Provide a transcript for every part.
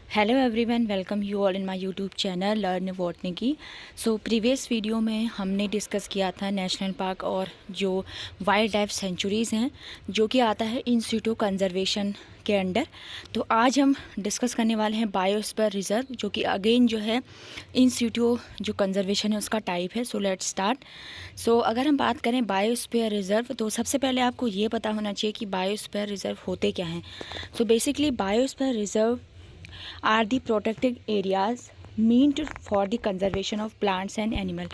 Hello everyone, welcome you all in my YouTube channel learn botany की। So previous video में हमने discuss किया था नेशनल पार्क और जो वाइल्ड लाइफ सेंचुरीज़ हैं जो कि आता है इन सिटू कंजर्वेशन के अंडर। तो आज हम डिस्कस करने वाले हैं बायोस्फीयर रिजर्व, जो कि अगेन जो है इन सिटू जो कंजर्वेशन है उसका टाइप है। So let's start. सो अगर हम बात करें बायोस्फीयर रिजर्व, तो सबसे पहले आपको ये पता होना चाहिए कि बायोस्फीयर रिजर्व होते क्या हैं। So basically biosphere reserve are the protected areas meant for the conservation of plants and animal।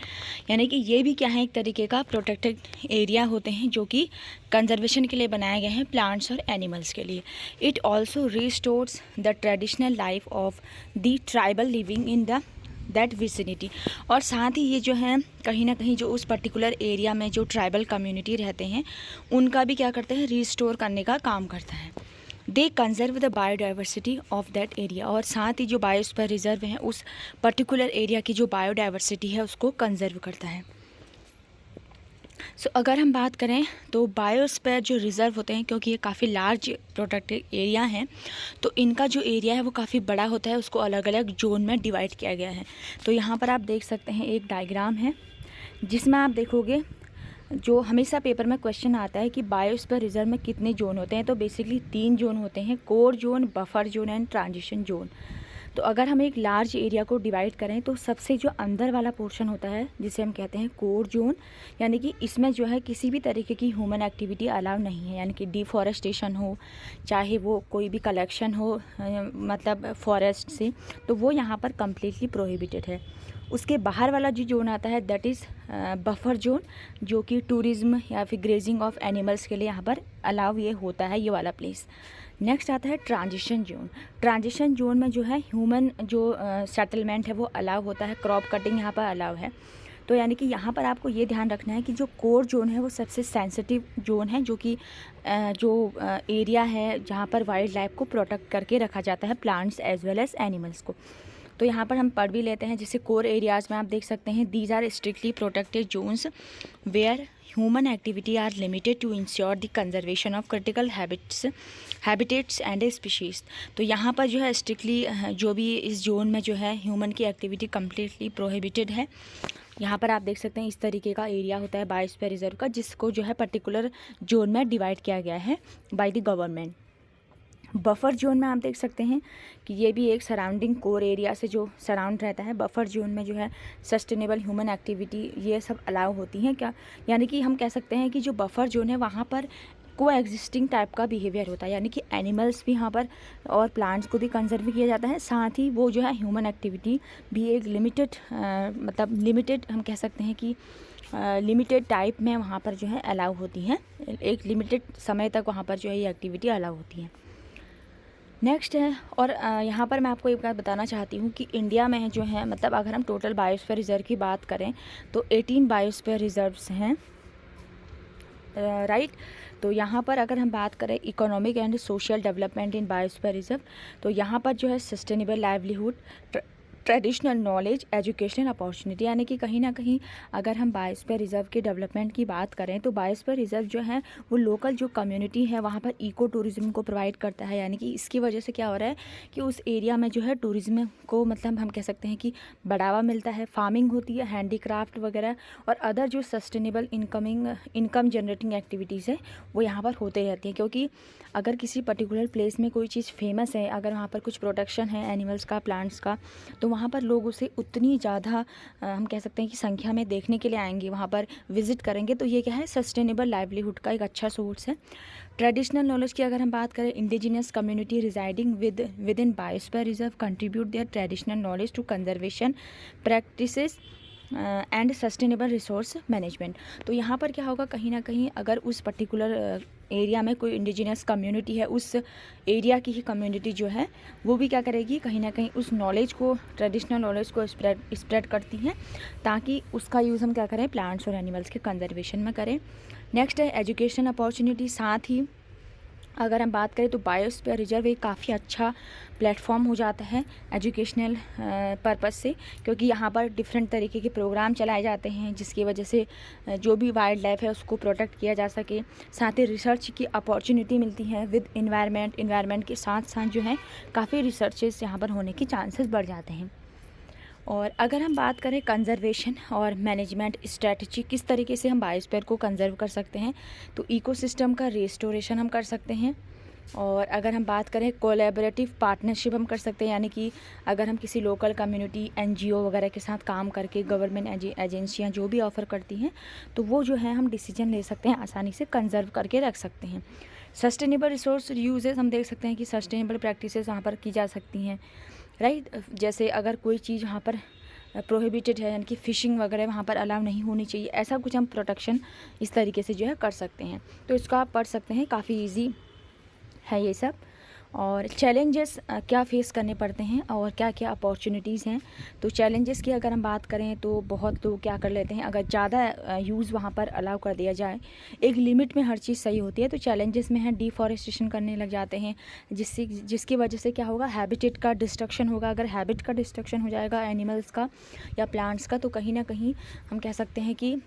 यानी कि ये भी क्या है, एक तरीके का प्रोटेक्टेड एरिया होते हैं जो कि कंजर्वेशन के लिए बनाए गए हैं प्लांट्स और एनिमल्स के लिए। It also restores the traditional life of the tribal living in the that vicinity. और साथ ही ये जो है कहीं ना कहीं जो उस पर्टिकुलर एरिया में जो ट्राइबल कम्युनिटी रहते हैं उनका भी क्या करते हैं, रिस्टोर करने का काम करता है। They conserve the biodiversity of that area. और साथ ही जो बायोस्फीयर रिजर्व है उस पर्टिकुलर एरिया की जो बायोडाइवर्सिटी है उसको कंजर्व करता है। सो अगर हम बात करें तो बायोस्फीयर जो रिज़र्व होते हैं, क्योंकि ये काफ़ी लार्ज प्रोटेक्टेड एरिया हैं, तो इनका जो एरिया है वो काफ़ी बड़ा होता है, उसको अलग अलग जोन में डिवाइड किया गया है। तो यहाँ पर आप देख सकते हैं एक डायग्राम है जिसमें आप देखोगे जो हमेशा पेपर में क्वेश्चन आता है कि बायोस्फीयर रिजर्व में कितने जोन होते हैं। तो बेसिकली 3 जोन होते हैं, core zone, buffer zone and transition zone. तो अगर हम एक लार्ज एरिया को डिवाइड करें तो सबसे जो अंदर वाला पोर्शन होता है जिसे हम कहते हैं कोर जोन, यानी कि इसमें जो है किसी भी तरीके की ह्यूमन एक्टिविटी अलाउ नहीं है, यानी कि डिफॉरेस्टेशन हो, चाहे वो कोई भी कलेक्शन हो मतलब फॉरेस्ट से, तो वो यहाँ पर कम्प्लीटली प्रोहिबिटेड है। उसके बाहर वाला जो जोन आता है दैट इज़ बफर जोन, जो कि टूरिज्म या फिर ग्रेजिंग ऑफ एनिमल्स के लिए यहाँ पर अलाउ ये होता है, ये वाला प्लेस। नेक्स्ट आता है ट्रांजिशन जोन। ट्रांजिशन जोन में जो है ह्यूमन जो सेटलमेंट है वो अलाउ होता है, क्रॉप कटिंग यहाँ पर अलाउ है। तो यानी कि यहाँ पर आपको ये ध्यान रखना है कि जो कोर जोन है वो सबसे सेंसिटिव जोन है, जो कि जो एरिया है जहाँ पर वाइल्ड लाइफ को प्रोटेक्ट करके रखा जाता है, plants as well as animals को। तो यहाँ पर हम पढ़ भी लेते हैं, जैसे कोर एरियाज़ में आप देख सकते हैं these are strictly protected zones where human activity are limited to ensure the conservation of critical habitats and species. तो यहाँ पर जो है स्ट्रिक्टली जो भी इस जोन में जो है ह्यूमन की एक्टिविटी कम्प्लीटली प्रोहिबिटेड है। यहाँ पर आप देख सकते हैं इस तरीके का एरिया होता है बायोस्फीयर रिजर्व का, जिसको जो है पर्टिकुलर जोन में डिवाइड किया गया है by the government. Buffer zone में आप देख सकते हैं कि ये भी एक सराउंडिंग कोर एरिया से जो सराउंड रहता है। बफर जोन में जो है सस्टेनेबल ह्यूमन एक्टिविटी ये सब अलाउ होती हैं क्या, यानी कि हम कह सकते हैं कि जो बफर जोन है वहाँ पर को एग्जिस्टिंग टाइप का बिहेवियर होता है, यानी कि एनिमल्स भी यहाँ पर और प्लांट्स को भी कंजर्व किया जाता है, साथ ही वो जो है ह्यूमन एक्टिविटी भी एक लिमिटेड मतलब लिमिटेड हम कह सकते हैं कि लिमिटेड टाइप में वहाँ पर जो है अलाउ होती हैं, एक लिमिटेड समय तक वहाँ पर जो है ये एक्टिविटी अलाउ होती है। नेक्स्ट है, और यहाँ पर मैं आपको एक बात बताना चाहती हूँ कि इंडिया में जो है मतलब अगर हम टोटल बायोस्फीयर रिजर्व की बात करें तो 18 बायोस्फीयर रिजर्व्स हैं, राइट। तो यहाँ पर अगर हम बात करें economic and social development in biosphere reserve, तो यहाँ पर जो है sustainable livelihood, traditional knowledge, education opportunity, यानी कि कहीं ना कहीं अगर हम बायोस्फीयर रिजर्व के डेवलपमेंट की बात करें तो बायोस्फीयर रिजर्व जो है वो लोकल जो कम्युनिटी है वहाँ पर इको टूरिज़्म को प्रोवाइड करता है, यानी कि इसकी वजह से क्या हो रहा है कि उस एरिया में जो है टूरिज़्म को मतलब हम कह सकते हैं कि बढ़ावा मिलता है, फार्मिंग होती है, हैंडीक्राफ्ट वगैरह और अदर जो सस्टेनेबल इनकम जनरेटिंग एक्टिविटीज़ है वो यहाँ पर होते रहती हैं। क्योंकि अगर किसी पर्टिकुलर प्लेस में कोई चीज़ फेमस है, अगर वहाँ पर कुछ प्रोटेक्शन है एनिमल्स का, प्लांट्स का, तो वहाँ पर लोग उसे उतनी ज़्यादा हम कह सकते हैं कि संख्या में देखने के लिए आएंगे, वहाँ पर विजिट करेंगे। तो ये क्या है, सस्टेनेबल लाइवलीहुड का एक अच्छा सोर्स है। ट्रेडिशनल नॉलेज की अगर हम बात करें, indigenous community residing within biosphere reserve contribute their traditional knowledge to conservation practices and sustainable resource management. तो यहाँ पर क्या होगा, कहीं ना कहीं अगर उस पर्टिकुलर एरिया में कोई इंडिजिनियस कम्युनिटी है, उस एरिया की ही कम्युनिटी जो है वो भी क्या करेगी, कहीं ना कहीं उस नॉलेज को, ट्रेडिशनल नॉलेज को स्प्रेड करती हैं ताकि उसका यूज़ हम क्या करें, प्लांट्स और एनिमल्स के कंजर्वेशन में करें। नेक्स्ट है एजुकेशन अपॉर्चुनिटी। साथ ही अगर हम बात करें तो बायोस्फीयर रिजर्व एक काफ़ी अच्छा प्लेटफॉर्म हो जाता है एजुकेशनल पर्पस से, क्योंकि यहाँ पर डिफरेंट तरीके के प्रोग्राम चलाए जाते हैं जिसकी वजह से जो भी वाइल्ड लाइफ है उसको प्रोटेक्ट किया जा सके। साथ ही रिसर्च की अपॉर्चुनिटी मिलती है विद इन्वायरमेंट के साथ साथ जो है काफ़ी रिसर्चेस यहाँ पर होने के चांसेस बढ़ जाते हैं। और अगर हम बात करें कंजर्वेशन और मैनेजमेंट स्ट्रेटजी, किस तरीके से हम बायोस्फीयर को कंजर्व कर सकते हैं, तो इकोसिस्टम का रेस्टोरेशन हम कर सकते हैं। और अगर हम बात करें कोलैबोरेटिव पार्टनरशिप हम कर सकते हैं, यानी कि अगर हम किसी लोकल कम्युनिटी एनजीओ वगैरह के साथ काम करके गवर्नमेंट एजेंसियां जो भी ऑफ़र करती हैं तो वो जो है हम डिसीजन ले सकते हैं, आसानी से कंजर्व करके रख सकते हैं। सस्टेनेबल रिसोर्स यूजेस हम देख सकते हैं कि सस्टेनेबल प्रैक्टिसेस यहाँ पर की जा सकती हैं, राइट। जैसे अगर कोई चीज़ वहाँ पर प्रोहिबिटेड है, यानी कि फ़िशिंग वगैरह वहाँ पर अलाउ नहीं होनी चाहिए, ऐसा कुछ हम प्रोटेक्शन इस तरीके से जो है कर सकते हैं। तो इसको आप पढ़ सकते हैं, काफ़ी इजी है ये सब। और चैलेंजेस क्या फेस करने पड़ते हैं और क्या क्या अपॉर्चुनिटीज़ हैं। तो चैलेंजेस की अगर हम बात करें तो बहुत लोग क्या कर लेते हैं, अगर ज़्यादा यूज़ वहाँ पर अलाउ कर दिया जाए, एक लिमिट में हर चीज़ सही होती है। तो चैलेंजेस में है डिफॉरेस्टेशन करने लग जाते हैं, जिसकी वजह से क्या होगा, हैबिटेट का डिस्ट्रक्शन होगा। अगर हैबिट का डिस्ट्रक्शन हो जाएगा एनिमल्स का या प्लांट्स का, तो कहीं ना कहीं हम कह सकते हैं कि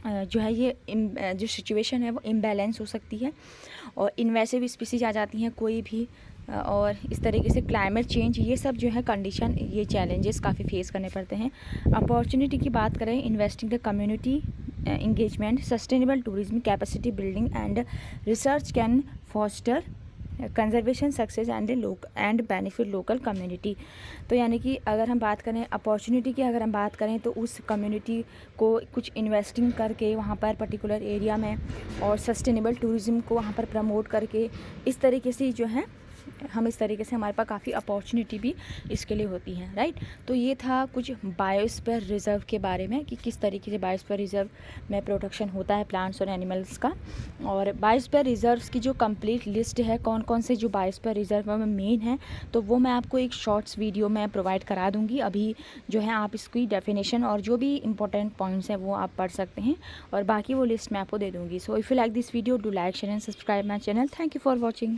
जो है ये जो सिचुएशन है वो इम्बैलेंस हो सकती है और इन्वेसिव स्पीसीज आ जाती हैं कोई भी, और इस तरीके से क्लाइमेट चेंज, ये सब जो है कंडीशन, ये चैलेंजेस काफ़ी फेस करने पड़ते हैं। अपॉर्चुनिटी की बात करें, investing the community engagement, sustainable tourism, capacity building and research can foster conservation success and benefit local community. तो यानी कि अगर हम बात करें अपॉर्चुनिटी की, अगर हम बात करें तो उस कम्युनिटी को कुछ इन्वेस्टिंग करके वहाँ पर पर्टिकुलर एरिया में और सस्टेनेबल टूरिज़्म को वहाँ पर प्रमोट करके, इस तरीके से जो है हम इस तरीके से हमारे पास काफ़ी अपॉर्चुनिटी भी इसके लिए होती है, राइट। तो ये था कुछ बायोस्फीयर रिजर्व के बारे में कि किस तरीके से बायोस्फीयर रिजर्व में प्रोटेक्शन होता है प्लांट्स और एनिमल्स का। और बायोस्फीयर रिजर्व्स की जो कंप्लीट लिस्ट है, कौन कौन से जो बायोस्फीयर रिजर्व में मेन है, तो वो मैं आपको एक शॉर्ट्स वीडियो में प्रोवाइड करा दूँगी। अभी जो है आप इसकी डेफिनेशन और जो भी इंपॉर्टेंट पॉइंट्स हैं वो आप पढ़ सकते हैं, और बाकी वो लिस्ट मैं आपको दे दूँगी। So if you like this video, do like, share and subscribe my channel. Thank you for watching.